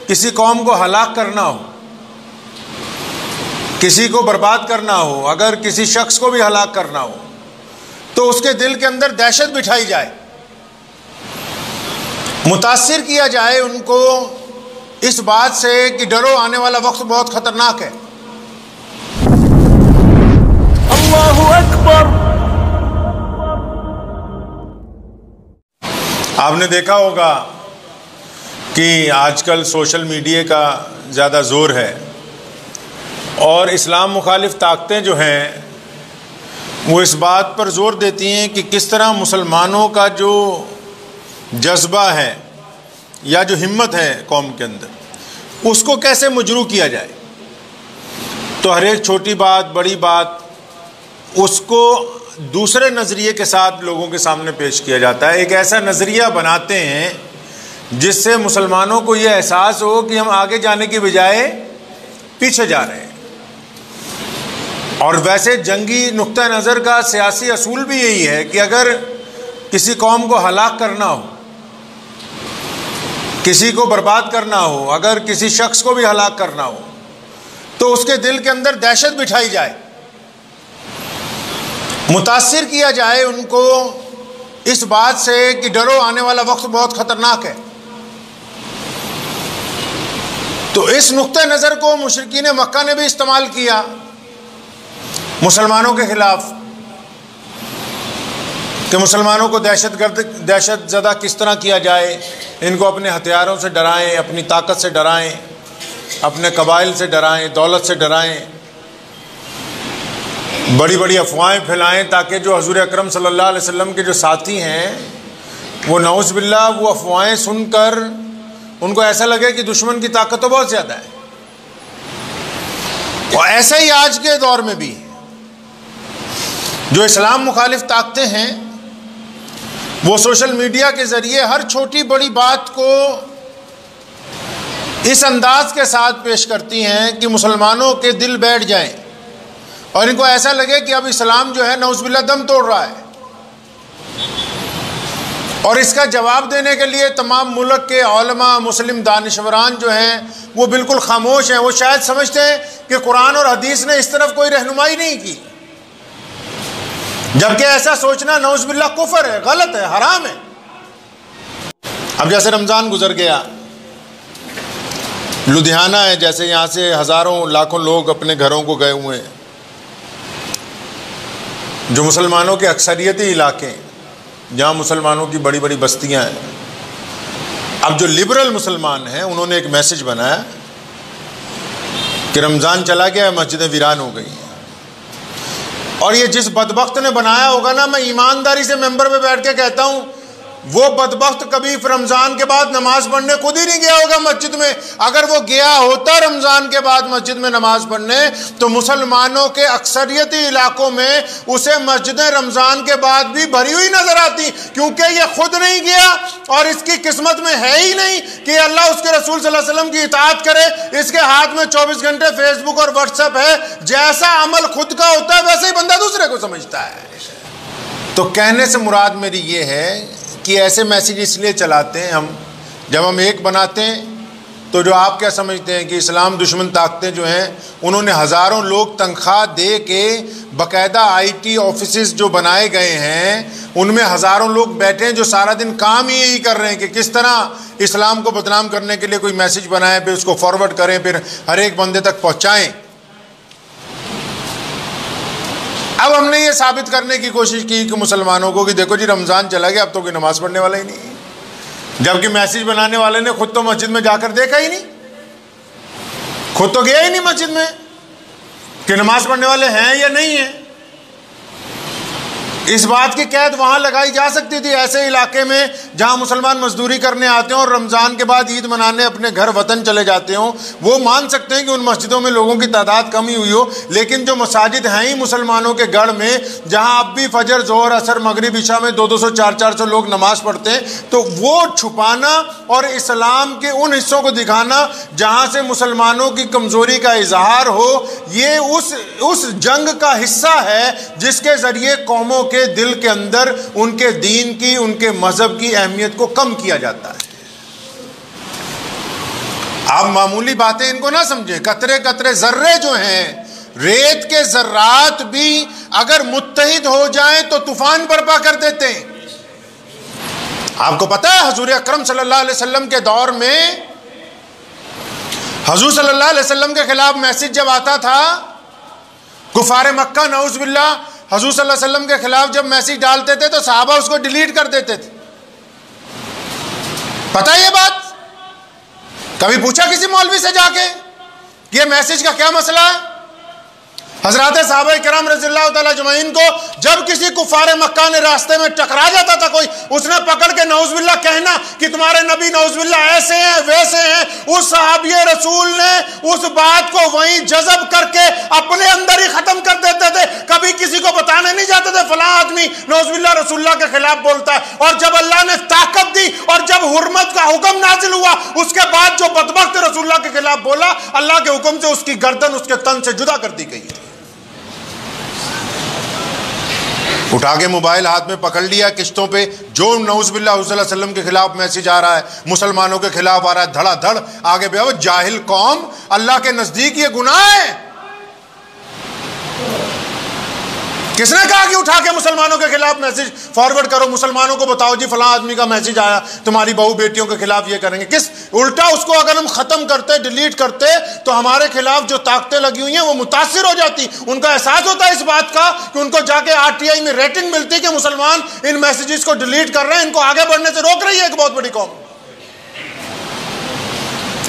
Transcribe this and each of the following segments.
کسی قوم کو ہلاک کرنا ہو، کسی کو برباد کرنا ہو، اگر کسی شخص کو بھی ہلاک کرنا ہو تو اس کے دل کے اندر دہشت بٹھائی جائے، متاثر کیا جائے ان کو اس بات سے کہ ڈرو آنے والا وقت بہت خطرناک ہے۔ اللہ اکبر۔ آپ نے دیکھا ہوگا کہ آج کل سوشل میڈیا کا زیادہ زور ہے، اور اسلام مخالف طاقتیں جو ہیں وہ اس بات پر زور دیتی ہیں کہ کس طرح مسلمانوں کا جو جذبہ ہے یا جو ہمت ہے قوم کے اندر، اس کو کیسے مجروح کیا جائے۔ تو ہر ایک چھوٹی بات بڑی بات اس کو دوسرے نظریے کے ساتھ لوگوں کے سامنے پیش کیا جاتا ہے، ایک ایسا نظریہ بناتے ہیں جس سے مسلمانوں کو یہ احساس ہو کہ ہم آگے جانے کی بجائے پیچھے جا رہے ہیں۔ اور ویسے جنگی نقطہ نظر کا سیاسی اصول بھی یہی ہے کہ اگر کسی قوم کو ہلاک کرنا ہو، کسی کو برباد کرنا ہو، اگر کسی شخص کو بھی ہلاک کرنا ہو تو اس کے دل کے اندر دہشت بٹھائی جائے، متاثر کیا جائے ان کو اس بات سے کہ ڈرو آنے والا وقت بہت خطرناک ہے۔ تو اس نقطہ نظر کو مشرکین مکہ نے بھی استعمال کیا مسلمانوں کے خلاف کہ مسلمانوں کو دہشت زدہ کس طرح کیا جائے، ان کو اپنے ہتھیاروں سے ڈرائیں، اپنی طاقت سے ڈرائیں، اپنے قبائل سے ڈرائیں، دولت سے ڈرائیں، بڑی بڑی افواہیں پھیلائیں تاکہ جو حضور اکرم صلی اللہ علیہ وسلم کے جو ساتھی ہیں وہ نعوذ باللہ وہ افواہیں سن کر ان کو ایسا لگے کہ دشمن کی طاقت تو بہت زیادہ ہے۔ اور ایسا ہی آج کے دور میں بھی جو اسلام مخالف طاقتیں ہیں وہ سوشل میڈیا کے ذریعے ہر چھوٹی بڑی بات کو اس انداز کے ساتھ پیش کرتی ہیں کہ مسلمانوں کے دل بیٹھ جائیں اور ان کو ایسا لگے کہ اب اسلام جو ہے نعوذ باللہ دم توڑ رہا ہے۔ اور اس کا جواب دینے کے لیے تمام ملک کے علماء مسلم دانشوران جو ہیں وہ بالکل خاموش ہیں، وہ شاید سمجھتے ہیں کہ قرآن اور حدیث نے اس طرف کوئی رہنمائی نہیں کی، جبکہ ایسا سوچنا نعوذ باللہ کفر ہے، غلط ہے، حرام ہے۔ اب جیسے رمضان گزر گیا، لدھیانہ ہے جیسے، یہاں سے ہزاروں لاکھوں لوگ اپنے گھروں کو گئے ہوئے ہیں، جو مسلمانوں کے اکثریتی علاقے جہاں مسلمانوں کی بڑی بڑی بستیاں ہیں۔ اب جو لبرل مسلمان ہیں انہوں نے ایک میسج بنایا کہ رمضان چلا گیا، مسجدیں ویران ہو گئی ہیں، اور یہ جس بدبخت نے بنایا ہوگا نا، میں ایمانداری سے ممبر پہ بیٹھ کے کہتا ہوں وہ بدبخت کبھی رمضان کے بعد نماز پڑھنے خود ہی نہیں گیا ہوگا مسجد میں۔ اگر وہ گیا ہوتا رمضان کے بعد مسجد میں نماز پڑھنے تو مسلمانوں کے اکثریتی علاقوں میں اسے مسجدیں رمضان کے بعد بھی بھری ہوئی نظر آتی، کیونکہ یہ خود نہیں گیا اور اس کی قسمت میں ہے ہی نہیں کہ اللہ اس کے رسول صلی اللہ علیہ وسلم کی اطاعت کرے۔ اس کے ہاتھ میں 24 گھنٹے فیس بک اور واٹس ایپ ہے، جیسا عمل خود کا ہوتا ہے ویسے ہی بندہ دوسرے کو سمجھتا ہے۔ تو کہنے سے مراد میری یہ ہے کہ ایسے میسیج اس لیے چلاتے ہیں ہم، جب ہم ایک بناتے ہیں تو جو آپ کیا سمجھتے ہیں کہ اسلام دشمن طاقتیں جو ہیں انہوں نے ہزاروں لوگ تنخواہ دے کے باقاعدہ آئی ٹی آفیسز جو بنائے گئے ہیں ان میں ہزاروں لوگ بیٹھے ہیں جو سارا دن کام ہی یہی کر رہے ہیں کہ کس طرح اسلام کو بدنام کرنے کے لیے کوئی میسیج بنائیں، پھر اس کو فارورڈ کریں، پھر ہر ایک بندے تک پہنچائیں۔ اب ہم نے یہ ثابت کرنے کی کوشش کی کہ مسلمانوں کو کہ دیکھو جی رمضان چلا گیا، اب تو کوئی نماز پڑھنے والا ہی نہیں، جبکہ میسیج بنانے والے نے خود تو مسجد میں جا کر دیکھا ہی نہیں، خود تو گیا ہی نہیں مسجد میں کہ نماز پڑھنے والے ہیں یا نہیں ہیں۔ اس بات کی قید وہاں لگائی جا سکتی تھی، ایسے علاقے میں جہاں مسلمان مزدوری کرنے آتے ہیں اور رمضان کے بعد عید منانے اپنے گھر وطن چلے جاتے ہوں، وہ مان سکتے ہیں کہ ان مسجدوں میں لوگوں کی تعداد کم ہی ہوئی ہو، لیکن جو مساجد ہیں ہی مسلمانوں کے گڑھ میں جہاں اب بھی فجر ظہر عصر مغرب عشاء میں 200 400 لوگ نماز پڑھتے ہیں، تو وہ چھپانا اور اسلام کے ان حصوں کو دکھانا جہاں سے مسلمانوں کی کمزوری کا اظہار ہو، یہ اس جنگ کا حصہ ہے جس کے ذریعے قوموں کے دل کے اندر ان کے دین کی، ان کے مذہب کی اہمیت کو کم کیا جاتا ہے۔ آپ معمولی باتیں ان کو نہ سمجھیں. قطرے قطرے ذرے جو ہیں، ریت کے ذرات بھی اگر متحد ہو جائیں تو طوفان برپا کر دیتے ہیں. آپ کو پتہ ہے حضور اکرم صلی اللہ علیہ وسلم کے دور میں حضور صلی اللہ علیہ وسلم کے خلاف میسج جب آتا تھا، کفار مکہ نعوذ باللہ حضور صلی اللہ علیہ وسلم کے خلاف جب میسج ڈالتے تھے تو صحابہ اس کو ڈیلیٹ کر دیتے تھے. پتہ ہے یہ بات؟ کبھی پوچھا کسی مولوی سے جا کے یہ میسج کا کیا مسئلہ ہے؟ حضرات صحابہ کرام رضی اللہ تعالیٰ اجمعین کو جب کسی کفار مکہ نے راستے میں ٹکرا جاتا تھا کوئی، اس نے پکڑ کے نعوذ باللہ کہنا کہ تمہارے نبی نعوذ باللہ ایسے ہیں ویسے ہیں، اس صحابی رسول نے اس بات کو وہیں جذب کر کے اپنے اندر ہی ختم کر دیتے تھے. کبھی کسی کو بتانے نہیں جاتے تھے فلاں آدمی نعوذ باللہ رسول اللہ کے خلاف بولتا ہے. اور جب اللہ نے طاقت دی اور جب حرمت کا حکم نازل ہوا، اس کے بعد جو بدبخت رسول اللہ کے خلاف بولا، اللہ کے حکم سے اس کی گردن اس کے تن سے جدا کر دی گئی. اٹھا کے موبائل ہاتھ میں پکڑ لیا قسطوں پہ، جو نعوذ باللہ صلی اللہ علیہ وسلم کے خلاف میسج آ رہا ہے، مسلمانوں کے خلاف آ رہا ہے، دھڑا دھڑ آگے بڑھو. جاہل قوم، اللہ کے نزدیک یہ گناہ ہے. کس نے کہا کہ اٹھا کے مسلمانوں کے خلاف میسج فارورڈ کرو، مسلمانوں کو بتاؤ جی فلاں آدمی کا میسج آیا تمہاری بہو بیٹیوں کے خلاف یہ کریں گے؟ کس الٹا اس کو اگر ہم ختم کرتے، ڈیلیٹ کرتے تو ہمارے خلاف جو طاقتیں لگی ہوئی ہیں وہ متاثر ہو جاتی. ان کا احساس ہوتا ہے اس بات کا کہ ان کو جا کے RTI میں ریٹنگ ملتی کہ مسلمان ان میسیجز کو ڈیلیٹ کر رہے ہیں، ان کو آگے بڑھنے سے روک رہی ہے ایک بہت بڑی قوم.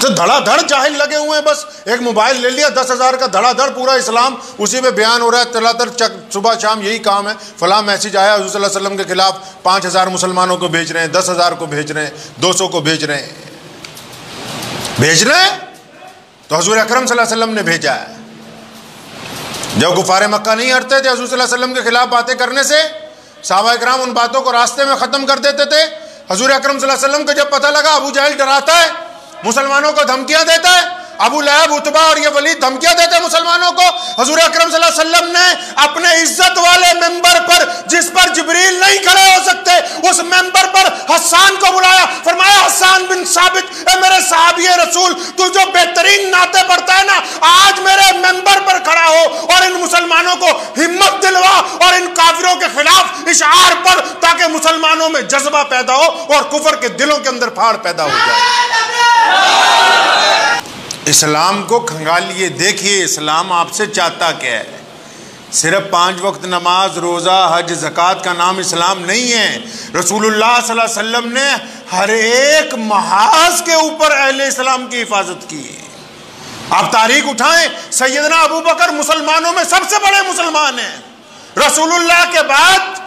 تو دھڑا دھڑ جاہل لگے ہوئے ہیں، بس ایک موبائل لے لیا 10,000 کا، دھڑا دھڑ پورا اسلام اسی میں بیان ہو رہا ہے. تلاتر صبح شام یہی کام ہے. فلاں میسج آیا حضور صلی اللہ علیہ وسلم کے خلاف، 5,000 مسلمانوں کو بھیج رہے ہیں، 10,000 کو بھیج رہے ہیں، 200 کو بھیج رہے ہیں. تو حضور اکرم صلی اللہ علیہ وسلم نے بھیجا ہے. جب کفار مکہ نہیں ہٹتے تھے حضور صلی اللہ علیہ وسلم کے خلاف باتیں کرنے سے، صحابہ کرام ان باتوں کو راستے میں ختم کر دیتے تھے. حضور اکرم صلی اللہ علیہ وسلم کو جب پتہ لگا ابو جہل ڈراتا ہے، مسلمانوں کو دھمکیاں دیتا ہے، ابو لہب، عتبہ اور یہ ولید دھمکیاں دیتے ہیں مسلمانوں کو، حضور اکرم صلی اللہ علیہ وسلم نے اپنے عزت والے ممبر پر جس پر جبریل نہیں کھڑے ہو سکتے، اس ممبر پر حسان کو بلایا. فرمایا حسان بن ثابت، اے میرے صحابی رسول، تو جو بہترین نعتیں پڑھتا ہے نا، آج میرے ممبر پر کھڑا ہو اور ان مسلمانوں کو ہمت دلوا اور ان کافروں کے خلاف اشعار پڑھ، تاکہ مسلمانوں میں جذبہ پیدا ہو اور کفر کے دلوں کے اندر پھاڑ پیدا ہو جائے. اسلام کو کھنگالیے، دیکھیے اسلام آپ سے چاہتا کیا ہے. صرف 5 وقت نماز، روزہ، حج، زکوٰۃ کا نام اسلام نہیں ہے. رسول اللہ صلی اللہ علیہ وسلم نے ہر ایک محاذ کے اوپر اہل اسلام کی حفاظت کی ہے. آپ تاریخ اٹھائیں، سیدنا ابو بکر مسلمانوں میں سب سے بڑے مسلمان ہیں. رسول اللہ کے بعد،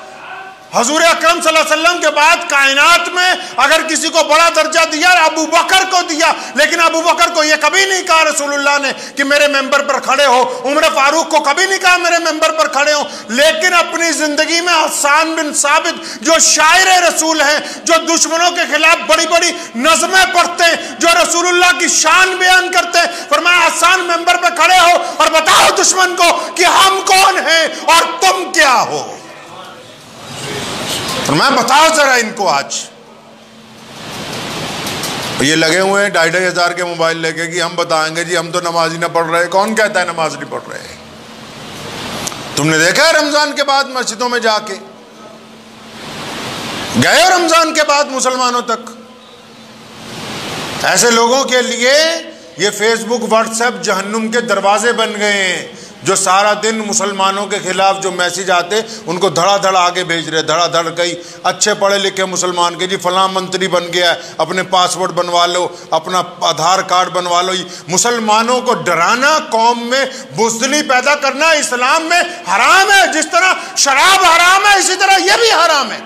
حضور اکرم صلی اللہ علیہ وسلم کے بعد کائنات میں اگر کسی کو بڑا درجہ دیا ابو بکر کو دیا. لیکن ابو بکر کو یہ کبھی نہیں کہا رسول اللہ نے کہ میرے ممبر پر کھڑے ہو. عمر فاروق کو کبھی نہیں کہا میرے ممبر پر کھڑے ہو. لیکن اپنی زندگی میں حسان بن ثابت جو شاعر رسول ہیں، جو دشمنوں کے خلاف بڑی بڑی نظمیں پڑھتے ہیں، جو رسول اللہ کی شان بیان کرتے ہیں، فرمایا حسان ممبر پہ کھڑے ہو اور بتاؤ دشمن کو کہ ہم کون ہیں اور تم کیا ہو. میں بتاؤ ذرا ان کو. آج یہ لگے ہوئے ہیں 2,500 کے موبائل لے کے کہ ہم بتائیں گے جی ہم تو نماز ہی نہ پڑھ رہے. کون کہتا ہے نماز نہیں پڑھ رہے؟ تم نے دیکھا ہے رمضان کے بعد مسجدوں میں جا کے گئے ہو رمضان کے بعد مسلمانوں تک؟ ایسے لوگوں کے لیے یہ فیس بک، واٹس ایپ جہنم کے دروازے بن گئے ہیں، جو سارا دن مسلمانوں کے خلاف جو میسج آتے ان کو دھڑا دھڑ آگے بھیج رہے. دھڑا دھڑ کئی اچھے پڑھے لکھے مسلمان کے جی فلاں منتری بن گیا ہے، اپنے پاسورڈ بنوا لو، اپنا آدھار کارڈ بنوا لو. مسلمانوں کو ڈرانا، قوم میں بزدلی پیدا کرنا اسلام میں حرام ہے. جس طرح شراب حرام ہے اسی طرح یہ بھی حرام ہے.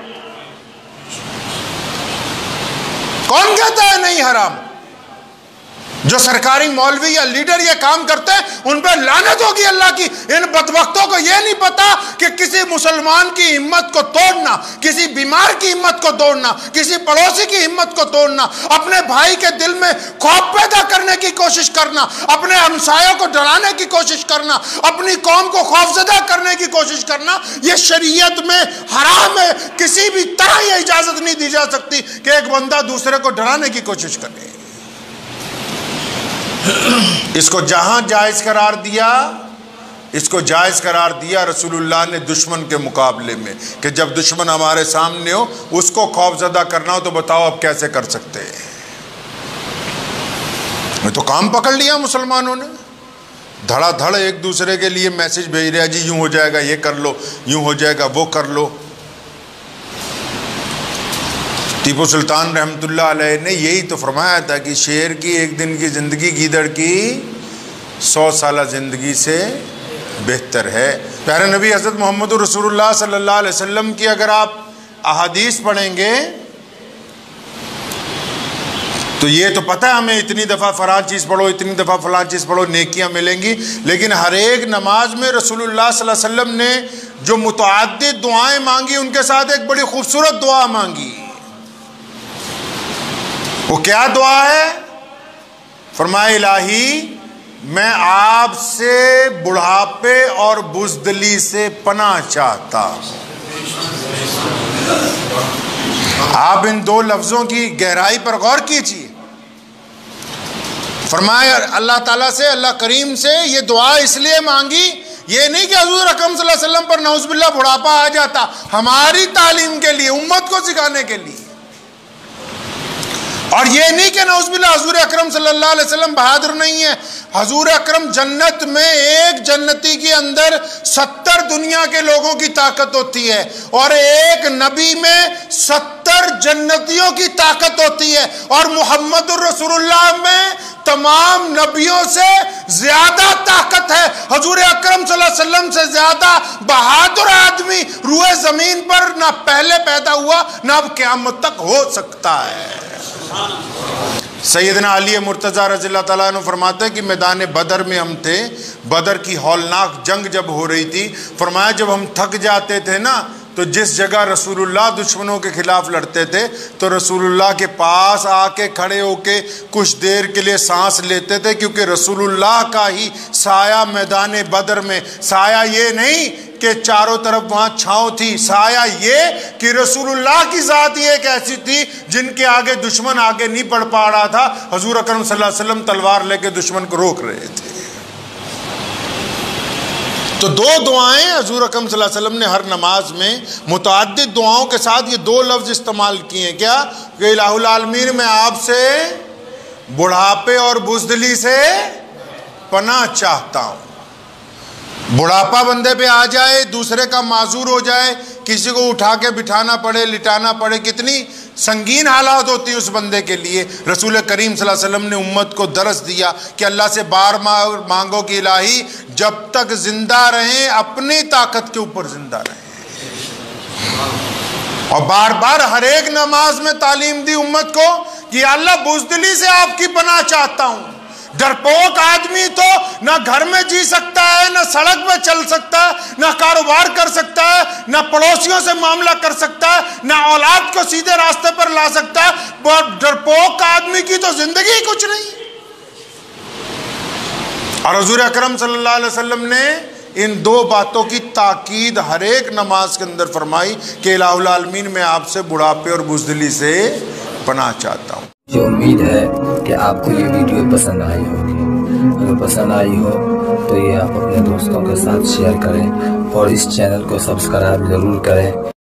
کون کہتا ہے نہیں حرام؟ جو سرکاری مولوی یا لیڈر یہ کام کرتے ہیں ان پہ لعنت ہوگی اللہ کی. ان بدبختوں کو یہ نہیں پتا کہ کسی مسلمان کی ہمت کو توڑنا، کسی بیمار کی ہمت کو توڑنا، کسی پڑوسی کی ہمت کو توڑنا، اپنے بھائی کے دل میں خوف پیدا کرنے کی کوشش کرنا، اپنے ہمسایوں کو ڈرانے کی کوشش کرنا، اپنی قوم کو خوفزدہ کرنے کی کوشش کرنا، یہ شریعت میں حرام ہے. کسی بھی طرح یہ اجازت نہیں دی جا سکتی کہ ایک بندہ دوسرے کو ڈرانے کی کوشش کرے. اس کو جہاں جائز قرار دیا، اس کو جائز قرار دیا رسول اللہ نے دشمن کے مقابلے میں، کہ جب دشمن ہمارے سامنے ہو اس کو خوف زدہ کرنا ہو تو بتاؤ اب کیسے کر سکتے ہیں۔ میں تو کام پکڑ لیا مسلمانوں نے، دھڑا دھڑ ایک دوسرے کے لیے میسج بھیج رہا، جی یوں ہو جائے گا یہ کر لو، یوں ہو جائے گا وہ کر لو۔ ٹیپو سلطان رحمۃ اللہ علیہ نے یہی تو فرمایا تھا کہ شیر کی ایک دن کی زندگی گیدڑ کی 100 سالہ زندگی سے بہتر ہے۔ پیارے نبی حضرت محمد رسول اللہ صلی اللہ علیہ وسلم کی اگر آپ احادیث پڑھیں گے تو یہ تو پتہ ہے ہمیں اتنی دفعہ فلاں چیز پڑھو، اتنی دفعہ فلاں چیز پڑھو، نیکیاں ملیں گی، لیکن ہر ایک نماز میں رسول اللہ صلی اللہ علیہ وسلم نے جو متعدد دعائیں مانگی ان کے ساتھ ایک بڑی خوبصورت دعا مانگی۔ وہ کیا دعا ہے؟ فرمائے الہی میں آپ سے بڑھاپے اور بزدلی سے پناہ چاہتا ہوں۔ آپ ان دو لفظوں کی گہرائی پر غور کیجیے۔ فرمایا اللہ تعالیٰ سے، اللہ کریم سے یہ دعا اس لیے مانگی، یہ نہیں کہ حضور اکرم صلی اللہ علیہ وسلم پر نعوذ باللہ بڑھاپا آ جاتا، ہماری تعلیم کے لیے، امت کو سکھانے کے لیے، اور یہ نہیں کہ نعوذ باللہ حضور اکرم صلی اللہ علیہ وسلم بہادر نہیں ہے۔ حضور اکرم جنت میں ایک جنتی کے اندر 70 دنیا کے لوگوں کی طاقت ہوتی ہے، اور ایک نبی میں 70 جنتیوں کی طاقت ہوتی ہے، اور محمد الرسول اللہ میں تمام نبیوں سے زیادہ طاقت ہے۔ حضور اکرم صلی اللہ علیہ وسلم سے زیادہ بہادر آدمی روئے زمین پر نہ پہلے پیدا ہوا نہ اب قیامت تک ہو سکتا ہے۔ سیدنا علی مرتضی رضی اللہ تعالیٰ عنہ فرماتے ہیں کہ میدان بدر میں ہم تھے، بدر کی ہولناک جنگ جب ہو رہی تھی، فرمایا جب ہم تھک جاتے تھے نا تو جس جگہ رسول اللہ دشمنوں کے خلاف لڑتے تھے تو رسول اللہ کے پاس آ کے کھڑے ہو کے کچھ دیر کے لیے سانس لیتے تھے، کیونکہ رسول اللہ کا ہی سایہ میدان بدر میں، سایہ یہ نہیں کہ چاروں طرف وہاں چھاؤں تھی، سایہ یہ کہ رسول اللہ کی ذات ہی ایک ایسی تھی جن کے آگے دشمن آگے نہیں بڑھ پا رہا تھا، حضور اکرم صلی اللہ علیہ وسلم تلوار لے کے دشمن کو روک رہے تھے۔ تو دو دعائیں حضور اکرم صلی اللہ علیہ وسلم نے ہر نماز میں متعدد دعاؤں کے ساتھ یہ دو لفظ استعمال کیے ہیں، کیا کہ الہ العالمین میں آپ سے بڑھاپے اور بزدلی سے پناہ چاہتا ہوں۔ بڑھاپا بندے پہ آ جائے، دوسرے کا معذور ہو جائے، کسی کو اٹھا کے بٹھانا پڑے، لٹانا پڑے، کتنی سنگین حالات ہوتی ہیں اس بندے کے لیے۔ رسول کریم صلی اللہ علیہ وسلم نے امت کو درس دیا کہ اللہ سے بار مانگو کہ الہی جب تک زندہ رہیں اپنی طاقت کے اوپر زندہ رہیں، اور بار بار ہر ایک نماز میں تعلیم دی امت کو کہ اللہ بزدلی سے آپ کی پناہ چاہتا ہوں۔ ڈرپوک آدمی تو نہ گھر میں جی سکتا ہے، نہ سڑک پہ چل سکتا ہے، نہ کاروبار کر سکتا ہے، نہ پڑوسیوں سے معاملہ کر سکتا ہے، نہ اولاد کو سیدھے راستے پر لا سکتا ہے۔ ڈرپوک آدمی کی تو زندگی کچھ نہیں۔ اور حضور اکرم صلی اللہ علیہ وسلم نے ان دو باتوں کی تاکید ہر ایک نماز کے اندر فرمائی کہ الہ العالمین میں آپ سے بڑھاپے اور بزدلی سے پناہ چاہتا ہوں۔ مجھے امید ہے کہ آپ کو یہ ویڈیو پسند آئی ہوگی، اگر پسند آئی ہو تو یہ آپ اپنے دوستوں کے ساتھ شیئر کریں اور اس چینل کو سبسکرائب ضرور کریں۔